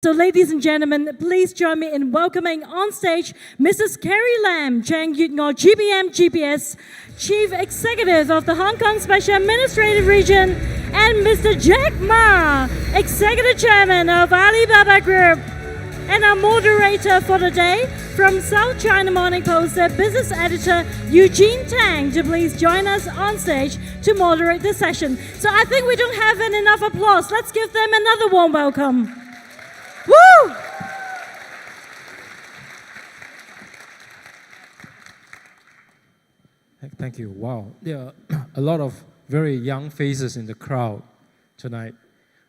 So ladies and gentlemen, please join me in welcoming on stage Mrs. Carrie Lam, Chang Yut Ngo GBS Chief Executive of the Hong Kong Special Administrative Region, and Mr. Jack Ma, Executive Chairman of Alibaba Group. And our moderator for the day, from South China Morning Post, their business editor Eugene Tang, to please join us on stage to moderate the session. So I think we don't have enough applause. Let's give them another warm welcome. Woo! Thank you. Wow, there are a lot of very young faces in the crowd tonight.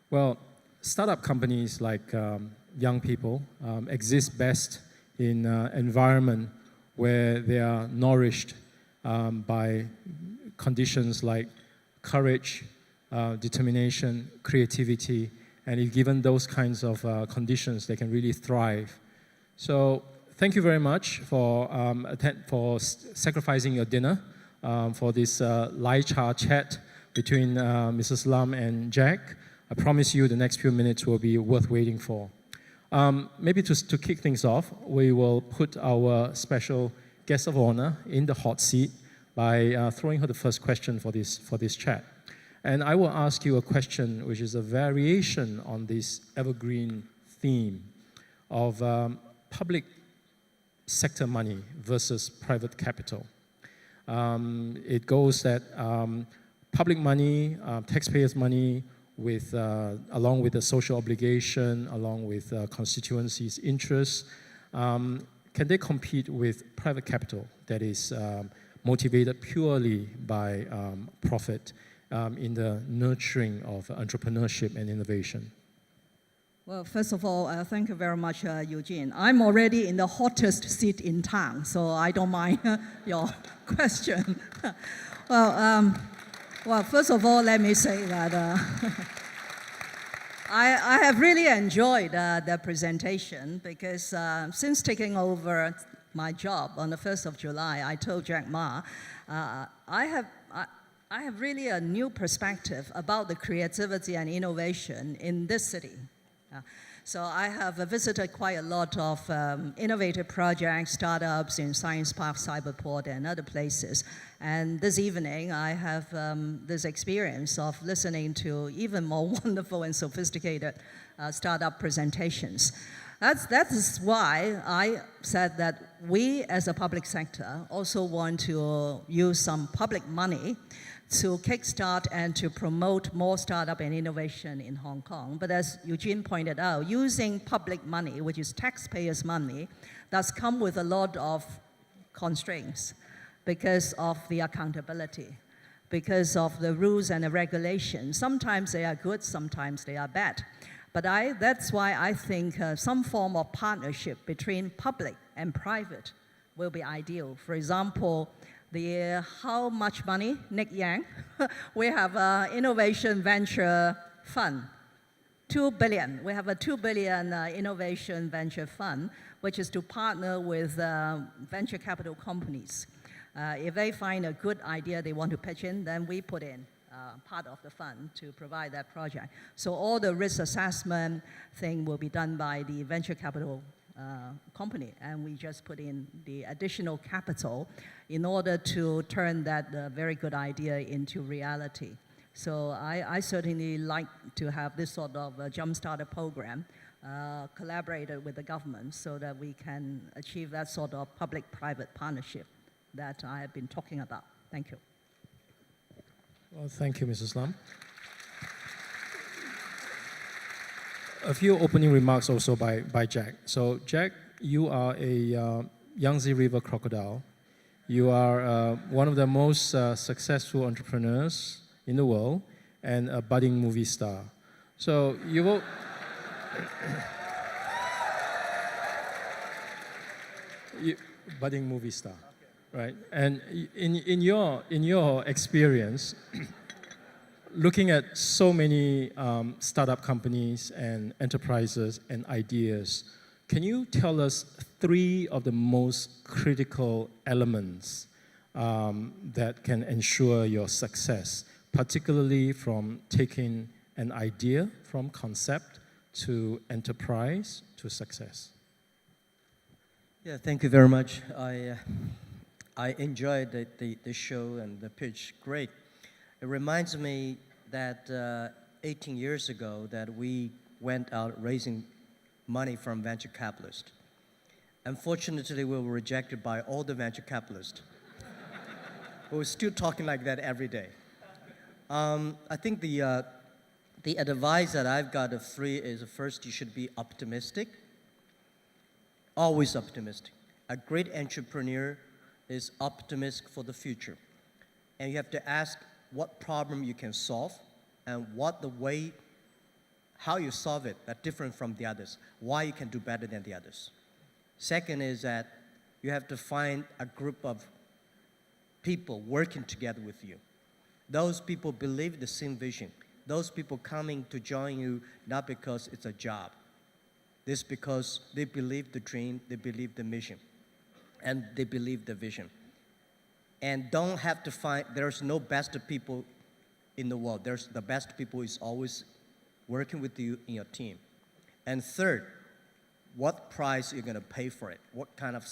Well, startup companies like young people exist best in an environment where they are nourished by conditions like courage, determination, creativity, and if given those kinds of conditions, they can really thrive. So thank you very much for sacrificing your dinner for this light chat between Mrs. Lam and Jack. I promise you the next few minutes will be worth waiting for. Maybe to kick things off, we will put our special guest of honor in the hot seat by throwing her the first question for this chat. And I will ask you a question which is a variation on this evergreen theme of public sector money versus private capital. It goes that public money, taxpayers' money, along with the social obligation, along with constituencies' interests, can they compete with private capital that is motivated purely by profit in the nurturing of entrepreneurship and innovation? Well, first of all, thank you very much, Eugene. I'm already in the hottest seat in town, so I don't mind your question. Well, first of all, let me say that I have really enjoyed the presentation because since taking over my job on the 1st of July, I told Jack Ma, I have really a new perspective about the creativity and innovation in this city. So I have visited quite a lot of innovative projects, startups in Science Park, Cyberport, and other places. And this evening, I have this experience of listening to even more wonderful and sophisticated startup presentations. That is why I said that we, as a public sector, also want to use some public money to kickstart and to promote more startup and innovation in Hong Kong. But as Eugene pointed out, using public money, which is taxpayers' money, does come with a lot of constraints because of the accountability, because of the rules and the regulations. Sometimes they are good, sometimes they are bad. But that's why I think some form of partnership between public and private will be ideal. For example, how much money, Nick Yang? We have an innovation venture fund, 2 billion. We have a 2 billion innovation venture fund, which is to partner with venture capital companies. If they find a good idea they want to pitch in, then we put in part of the fund to provide that project. So all the risk assessment thing will be done by the venture capital company, and we just put in the additional capital in order to turn that very good idea into reality. So I certainly like to have this sort of Jumpstarter program collaborated with the government so that we can achieve that sort of public-private partnership that I have been talking about. Thank you. Well, thank you, Mrs. Lam. A few opening remarks also by Jack. So Jack, you are a Yangtze River crocodile. You are one of the most successful entrepreneurs in the world and a budding movie star. So you will... budding movie star, right? And in your experience, looking at so many startup companies and enterprises and ideas, can you tell us 3 of the most critical elements that can ensure your success, particularly from taking an idea from concept to enterprise to success? Yeah, thank you very much. I enjoyed the show and the pitch. Great. It reminds me that 18 years ago that we went out raising money from venture capitalists. Unfortunately, we were rejected by all the venture capitalists. We're still talking like that every day. I think the advice that I've got of three is, first, you should be optimistic. Always optimistic. A great entrepreneur is optimistic for the future. And you have to ask what problem you can solve and what the way, how you solve it that's different from the others, why you can do better than the others. Second is that you have to find a group of people working together with you. Those people believe the same vision. Those people coming to join you not because it's a job. This because they believe the dream, they believe the mission, and they believe the vision. And don't have to find, there's no best people in the world. The best people is always working with you in your team. And third, what price you're gonna pay for it, what kind of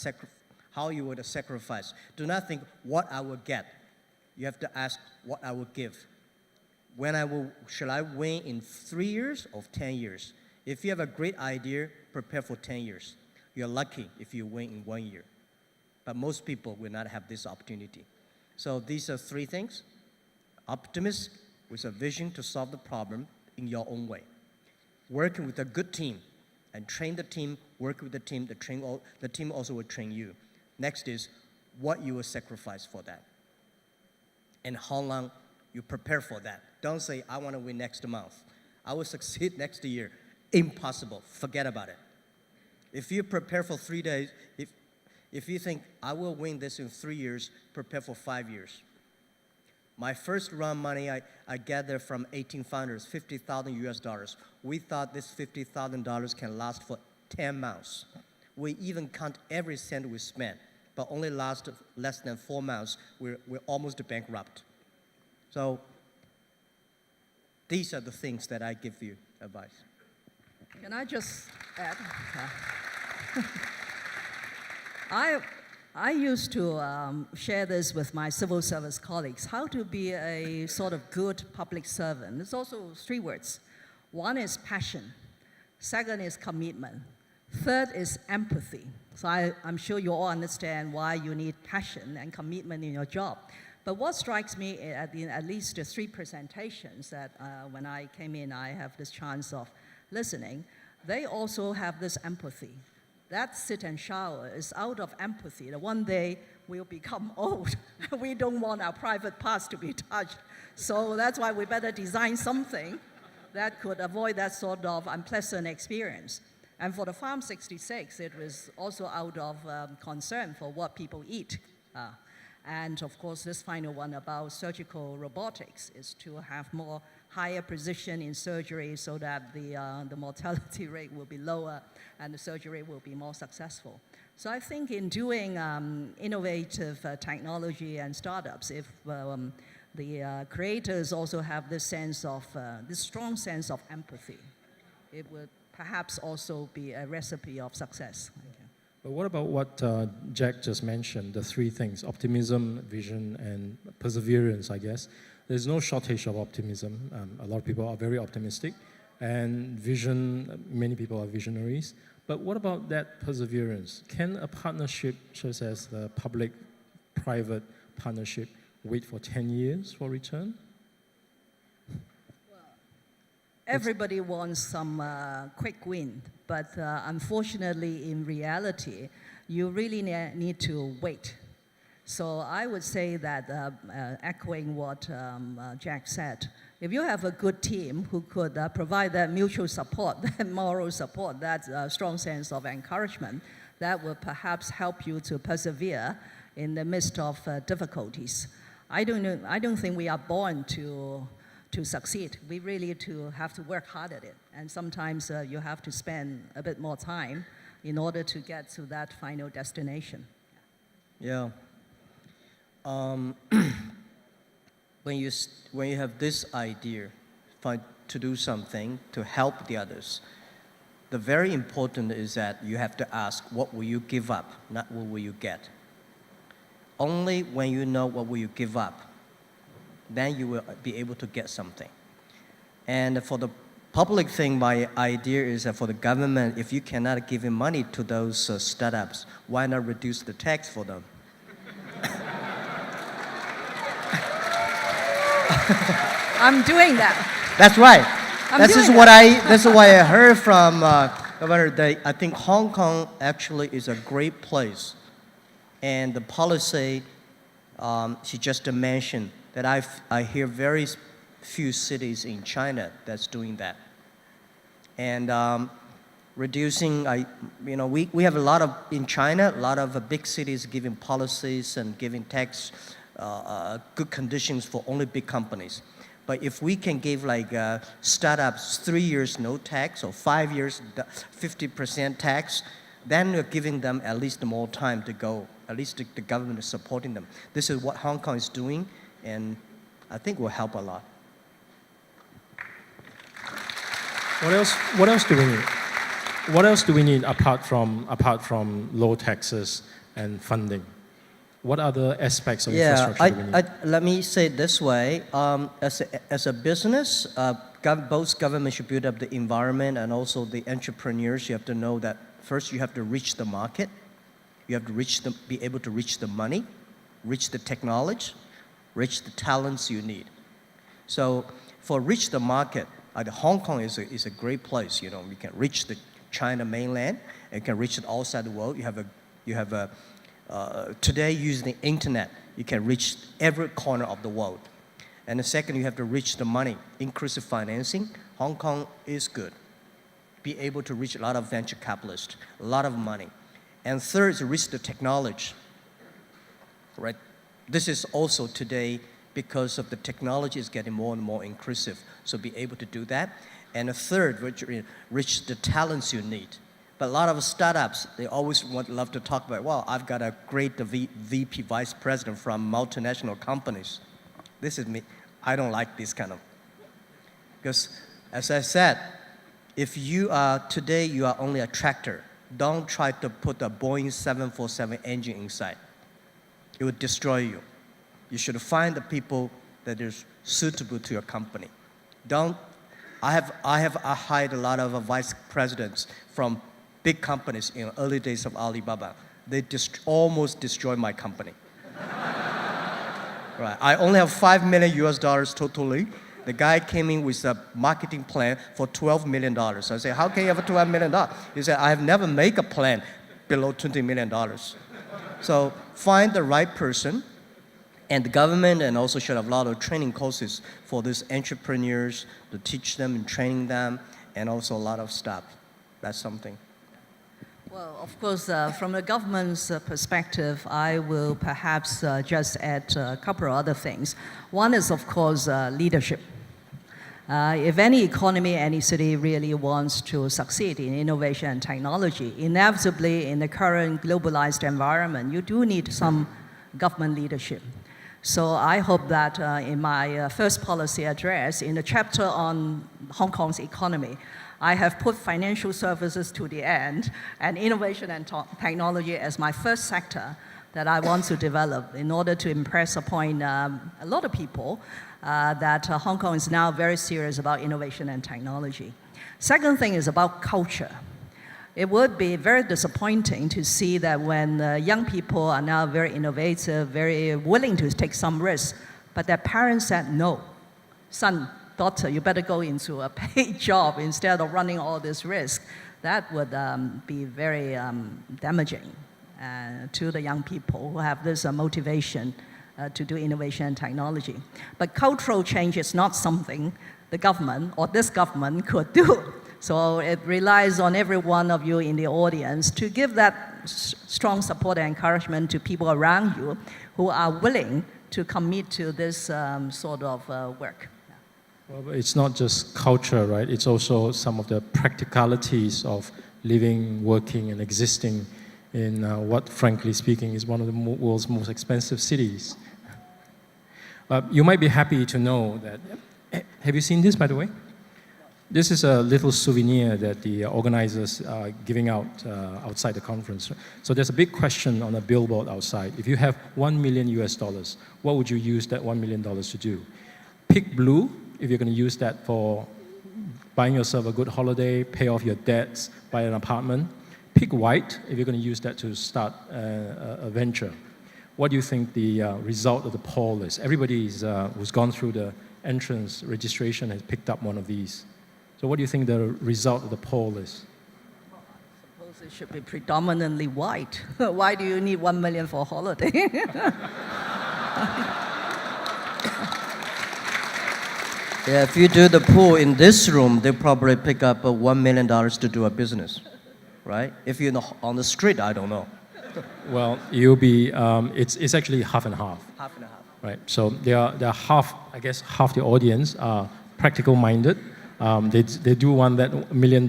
how you would sacrifice. Do not think what I will get. You have to ask what I will give. Shall I win in 3 years or 10 years? If you have a great idea, prepare for 10 years. You're lucky if you win in 1 year. But most people will not have this opportunity. So these are three things. Optimist with a vision to solve the problem in your own way. Working with a good team and train the team, work with the team, the team also will train you. Next is what you will sacrifice for that. And how long you prepare for that. Don't say, I want to win next month. I will succeed next year. Impossible. Forget about it. If you prepare for 3 days, if you think, I will win this in 3 years, prepare for 5 years. My first round money I gathered from 18 founders, $50,000 US. We thought this $50,000 can last for 10 months. We even count every cent we spent, but only last less than 4 months, we're almost bankrupt. So these are the things that I give you advice. Can I just add? I used to share this with my civil service colleagues, how to be a sort of good public servant. It's also 3 words. One is passion. Second is commitment. Third is empathy. So I'm sure you all understand why you need passion and commitment in your job. But what strikes me at least the 3 presentations that when I came in, I have this chance of listening, they also have this empathy. That sit and shower is out of empathy. That one day we'll become old. We don't want our private parts to be touched. So that's why we better design something that could avoid that sort of unpleasant experience. And for the Farm 66, it was also out of concern for what people eat. And of course, this final one about surgical robotics is to have more higher precision in surgery so that the mortality rate will be lower and the surgery will be more successful. So I think in doing innovative technology and startups, if the creators also have this sense of, this strong sense of empathy, it would perhaps also be a recipe of success. But what about what Jack just mentioned, the 3 things, optimism, vision, and perseverance, I guess. There's no shortage of optimism. A lot of people are very optimistic. And vision, many people are visionaries. But what about that perseverance? Can a partnership such as the public-private partnership wait for 10 years for return? Everybody wants some quick win, but unfortunately, in reality, you really need to wait. So I would say that, echoing what Jack said, if you have a good team who could provide that mutual support, that moral support, that strong sense of encouragement, that will perhaps help you to persevere in the midst of difficulties. I don't think we are born to succeed. We really have to work hard at it. And sometimes you have to spend a bit more time in order to get to that final destination. Yeah. When you have this idea to do something to help the others, the very important is that you have to ask, what will you give up, not what will you get. Only when you know what will you give up, then you will be able to get something. And for the public thing, my idea is that for the government, if you cannot give money to those startups, why not reduce the tax for them? I'm doing that. That's right. This is what I heard from Governor. I think Hong Kong actually is a great place, and the policy she just mentioned that I hear very few cities in China that's doing that, and reducing. We have a lot of in China, a lot of big cities giving policies and giving tax good conditions for only big companies. But if we can give like startups 3 years no tax or 5 years 50% tax, then we're giving them at least more time to go. At least the government is supporting them. This is what Hong Kong is doing, and I think will help a lot. What else do we need? What else do we need apart from low taxes and funding? What other aspects of infrastructure do we need? Let me say it this way. As a business, both governments should build up the environment and also the entrepreneurs. You have to know that first you have to reach the market. You have to be able to reach the money, reach the technology, reach the talents you need. So for reach the market, Hong Kong is a great place. You can reach the China mainland, and you can reach it outside the world. Today, using the internet, you can reach every corner of the world. And the second, you have to reach the money, inclusive financing. Hong Kong is good. Be able to reach a lot of venture capitalists, a lot of money. And third is to reach the technology. Right? This is also today because of the technology is getting more and more inclusive. So be able to do that. And the third, reach the talents you need. But a lot of startups, they always love to talk about, well, I've got a great VP, vice president from multinational companies. This is me. I don't like this kind of. Because as I said, if you are only a tractor, don't try to put a Boeing 747 engine inside. It would destroy you. You should find the people that is suitable to your company. I have hired a lot of vice presidents from big companies in the early days of Alibaba. They almost destroyed my company. Right. I only have $5 million totally. The guy came in with a marketing plan for $12 million. I said, how can you have $12 million? He said, I have never made a plan below $20 million. So find the right person, and the government and also should have a lot of training courses for these entrepreneurs to teach them and training them, and also a lot of stuff. That's something. Well, of course, from the government's perspective, I will perhaps just add a couple of other things. One is, of course, leadership. If any economy, any city really wants to succeed in innovation and technology, inevitably in the current globalized environment, you do need some government leadership. So I hope that in my first policy address, in the chapter on Hong Kong's economy, I have put financial services to the end and innovation and technology as my first sector that I want to develop in order to impress upon a lot of people that Hong Kong is now very serious about innovation and technology. Second thing is about culture. It would be very disappointing to see that when young people are now very innovative, very willing to take some risks, but their parents said, no, son, daughter, you better go into a paid job instead of running all this risk. That would be very damaging to the young people who have this motivation to do innovation and technology. But cultural change is not something the government or this government could do. So it relies on every one of you in the audience to give that strong support and encouragement to people around you who are willing to commit to this sort of work. Well, it's not just culture, right? It's also some of the practicalities of living, working, and existing in what, frankly speaking, is one of the world's most expensive cities. You might be happy to know that. Have you seen this, by the way? This is a little souvenir that the organizers are giving out outside the conference. So there's a big question on a billboard outside. If you have $1 million, what would you use that $1 million to do? Pick blue if you're going to use that for buying yourself a good holiday, pay off your debts, buy an apartment. Pick white if you're going to use that to start a venture. What do you think the result of the poll is? Everybody who's gone through the entrance registration has picked up one of these. So what do you think the result of the poll is? I suppose it should be predominantly white. Why do you need 1 million for a holiday? Yeah, if you do the poll in this room, they'll probably pick up $1 million to do a business, right? If you're on the street, I don't know. Well, you'll be, it's actually half and half. Half and a half. Right, so there are half, I guess half the audience are practical minded. They do want that $1 million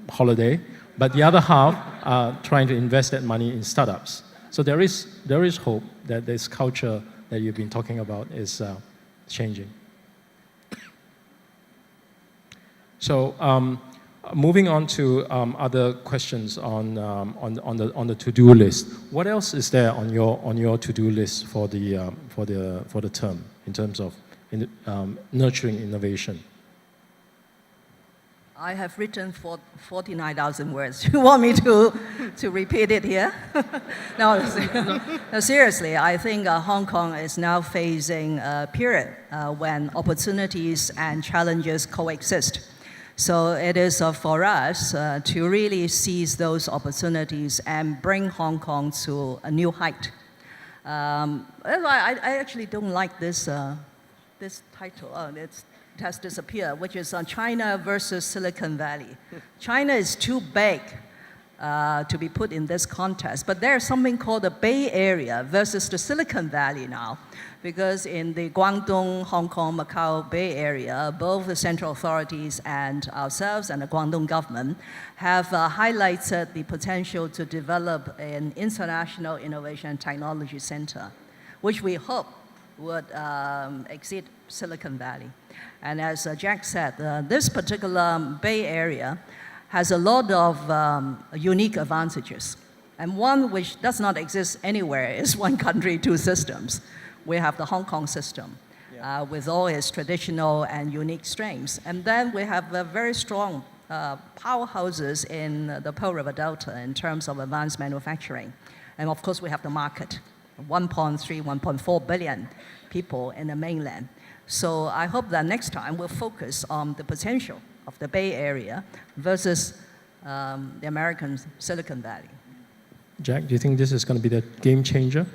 holiday, but the other half are trying to invest that money in startups. So there is hope that this culture that you've been talking about is changing. So moving on to other questions on the to-do list. What else is there on your to-do list for the term in terms of nurturing innovation? I have written 49,000 words. You want me to repeat it here? No, seriously, I think Hong Kong is now facing a period when opportunities and challenges coexist. So it is for us to really seize those opportunities and bring Hong Kong to a new height. I actually don't like this title. It has disappeared, which is on China versus Silicon Valley. China is too big to be put in this contest, but there's something called the Bay Area versus the Silicon Valley now, because in the Guangdong, Hong Kong, Macau Bay Area, both the central authorities and ourselves and the Guangdong government have highlighted the potential to develop an international innovation technology center, which we hope would exceed Silicon Valley. And as Jack said, this particular Bay Area has a lot of unique advantages. And one which does not exist anywhere is one country, two systems. We have the Hong Kong system with all its traditional and unique strengths. And then we have very strong powerhouses in the Pearl River Delta in terms of advanced manufacturing. And of course, we have the market, 1.3, 1.4 billion people in the mainland. So I hope that next time we'll focus on the potential of the Bay Area versus the American Silicon Valley. Jack, do you think this is going to be the game changer?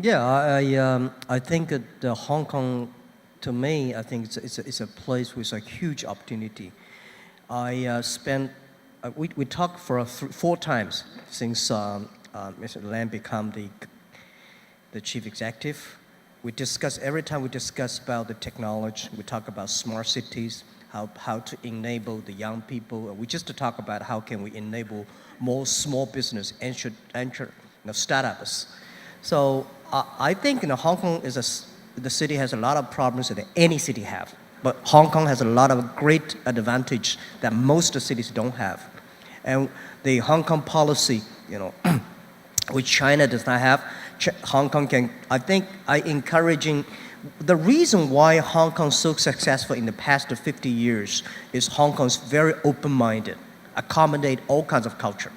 Yeah, I think that Hong Kong, to me, I think it's a place with a huge opportunity. We talked for 4 times since Mr. Lam became the chief executive. Every time we discuss about the technology, we talk about smart cities, how to enable the young people. We just talk about how can we enable more small business enter startups. So I think Hong Kong the city has a lot of problems that any city have, but Hong Kong has a lot of great advantage that most cities don't have. And the Hong Kong policy, which China does not have, Hong Kong can, I think, encouraging. The reason why Hong Kong is so successful in the past 50 years is Hong Kong's very open-minded, accommodate all kinds of culture.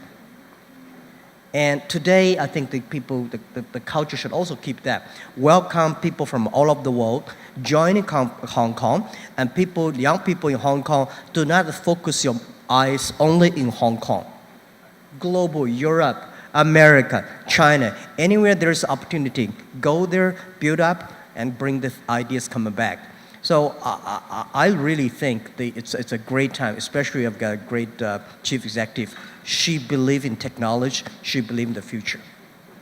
And today, I think the culture should also keep that. Welcome people from all over the world, joining Hong Kong, and young people in Hong Kong, do not focus your eyes only in Hong Kong. Global, Europe, America, China, anywhere there's opportunity, go there, build up, and bring the ideas coming back. So I really think it's a great time, especially I've got a great chief executive. She believes in technology, she believes in the future.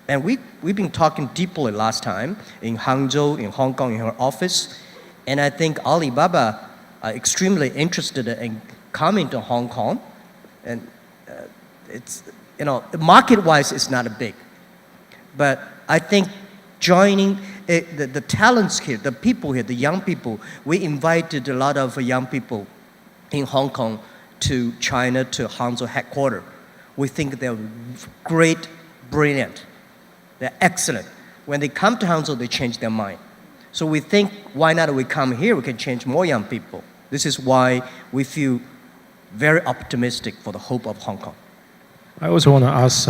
And we've been talking deeply last time in Hangzhou, in Hong Kong, in her office. And I think Alibaba are extremely interested in coming to Hong Kong. And it's, market-wise, it's not a big. But I think joining the talents here, the people here, the young people, we invited a lot of young people in Hong Kong to China to Hangzhou headquarters. We think they're great, brilliant. They're excellent. When they come to Hangzhou, they change their mind. So we think, why not we come here, we can change more young people. This is why we feel very optimistic for the hope of Hong Kong. I also want to ask,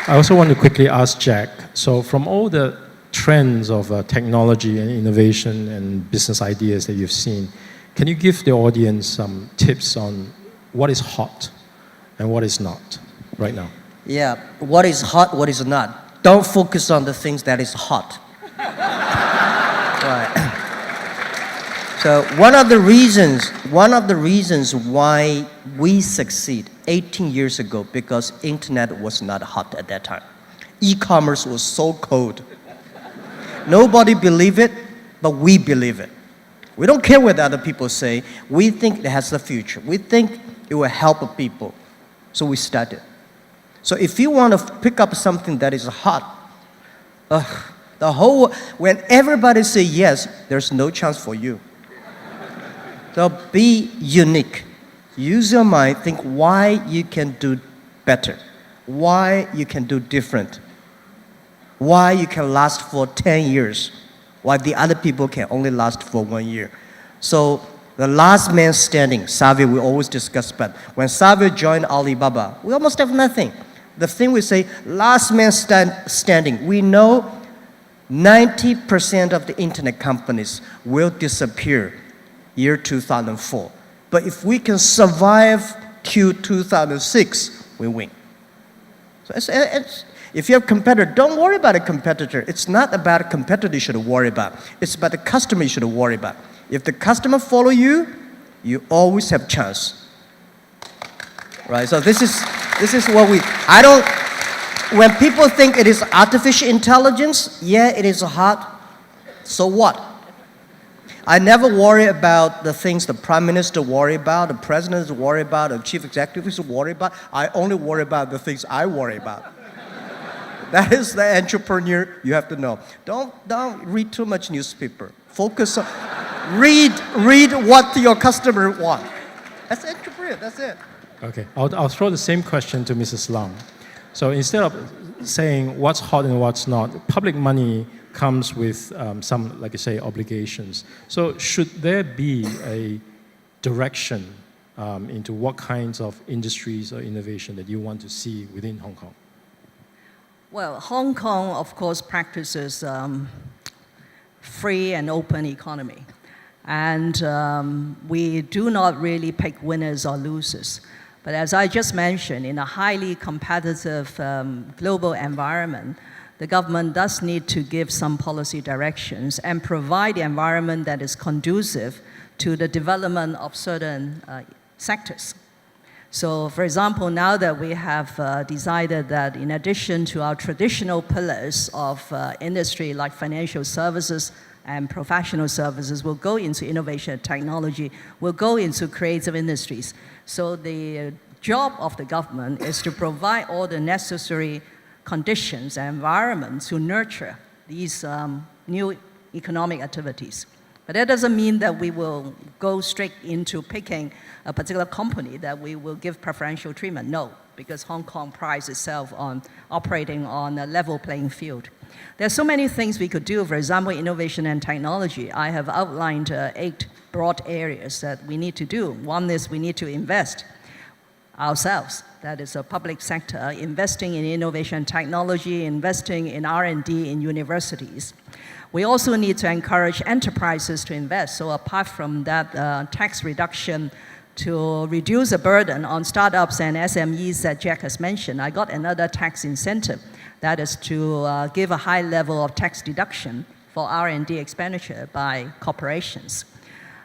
I also want to quickly ask Jack, so from all the trends of technology and innovation and business ideas that you've seen, can you give the audience some tips on what is hot and what is not right now? Yeah, what is hot, what is not. Don't focus on the things that is hot. Right. So one of the reasons why we succeed 18 years ago, because internet was not hot at that time. E-commerce was so cold. Nobody believed it, but we believe it. We don't care what other people say. We think it has a future. We think it will help people. So we started. So if you want to pick up something that is hot, when everybody say yes, there's no chance for you. So be unique. Use your mind, think why you can do better, why you can do different, why you can last for 10 years, while the other people can only last for 1 year. So the last man standing, Savio, we always discuss, but when Savio joined Alibaba, we almost have nothing. The thing we say, last man standing, we know 90% of the internet companies will disappear year 2004. But if we can survive till 2006, we win. So if you have a competitor, don't worry about a competitor. It's not about a competitor you should worry about. It's about the customer you should worry about. If the customer follow you, you always have chance. Right, so this is what when people think it is artificial intelligence, yeah, it is hot, so what? I never worry about the things the prime minister worry about, the president worry about, the chief executives worry about. I only worry about the things I worry about. That is the entrepreneur you have to know. Don't read too much newspaper. Focus on, read what your customer want. That's entrepreneur, that's it. Okay, I'll throw the same question to Mrs. Lam. So instead of saying what's hot and what's not, public money comes with some, like I say, obligations. So should there be a direction into what kinds of industries or innovation that you want to see within Hong Kong? Well, Hong Kong, of course, practices free and open economy. And we do not really pick winners or losers. But as I just mentioned, in a highly competitive global environment, the government does need to give some policy directions and provide the environment that is conducive to the development of certain sectors. So, for example, now that we have decided that in addition to our traditional pillars of industry like financial services and professional services, we'll go into innovation and technology, we'll go into creative industries. So the job of the government is to provide all the necessary conditions and environment to nurture these new economic activities. But that doesn't mean that we will go straight into picking a particular company that we will give preferential treatment. No, because Hong Kong prides itself on operating on a level playing field. There are so many things we could do. For example, innovation and technology. I have outlined 8 broad areas that we need to do. One is we need to invest ourselves. That is a public sector, investing in innovation technology, investing in R&D in universities. We also need to encourage enterprises to invest. So apart from that tax reduction to reduce the burden on startups and SMEs that Jack has mentioned, I got another tax incentive. That is to give a high level of tax deduction for R&D expenditure by corporations.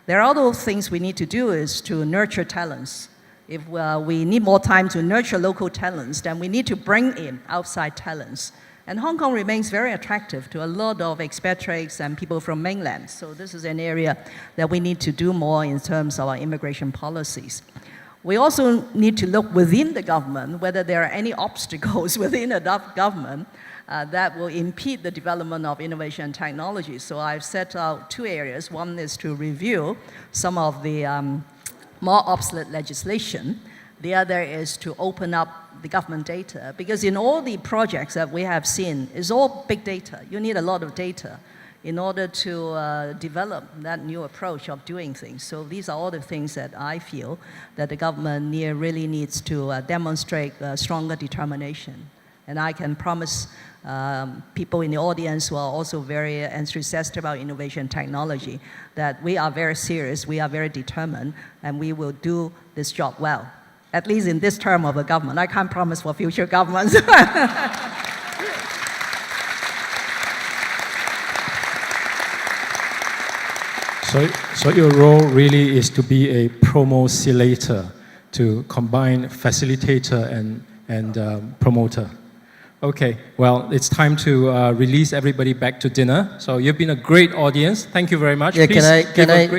There are other things we need to do is to nurture talents. If we need more time to nurture local talents, then we need to bring in outside talents. And Hong Kong remains very attractive to a lot of expatriates and people from mainland. So this is an area that we need to do more in terms of our immigration policies. We also need to look within the government whether there are any obstacles within the government that will impede the development of innovation and technology. So I've set out 2 areas. One is to review some of the more obsolete legislation. The other is to open up the government data, because in all the projects that we have seen, it's all big data. You need a lot of data in order to develop that new approach of doing things. So these are all the things that I feel that the government really needs to demonstrate stronger determination. And I can promise people in the audience who are also very enthusiastic about innovation technology that we are very serious, we are very determined, and we will do this job well. At least in this term of the government. I can't promise for future governments. So your role really is to be a promo-cilator, to combine facilitator and promoter. Okay, well, it's time to release everybody back to dinner. So you've been a great audience. Thank you very much. Yeah, Please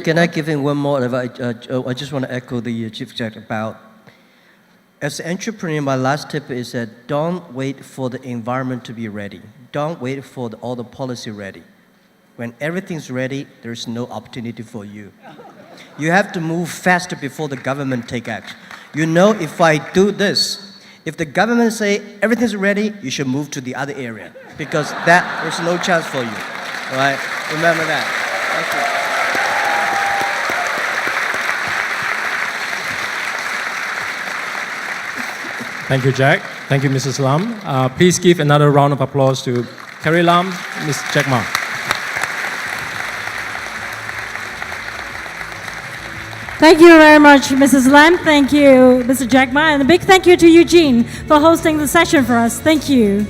can I give in one more advice? I just want to echo the Chief Executive about, as an entrepreneur, my last tip is that don't wait for the environment to be ready. Don't wait for all the policy ready. When everything's ready, there's no opportunity for you. You have to move faster before the government take action. You know, if I do this, if the government say everything's ready, you should move to the other area, because there's no chance for you. All right? Remember that. Thank you. Thank you, Jack. Thank you, Mrs. Lam. Please give another round of applause to Carrie Lam, Ms. Jack Ma. Thank you very much, Mrs. Lam. Thank you, Mr. Jack Ma. And a big thank you to Eugene for hosting the session for us. Thank you.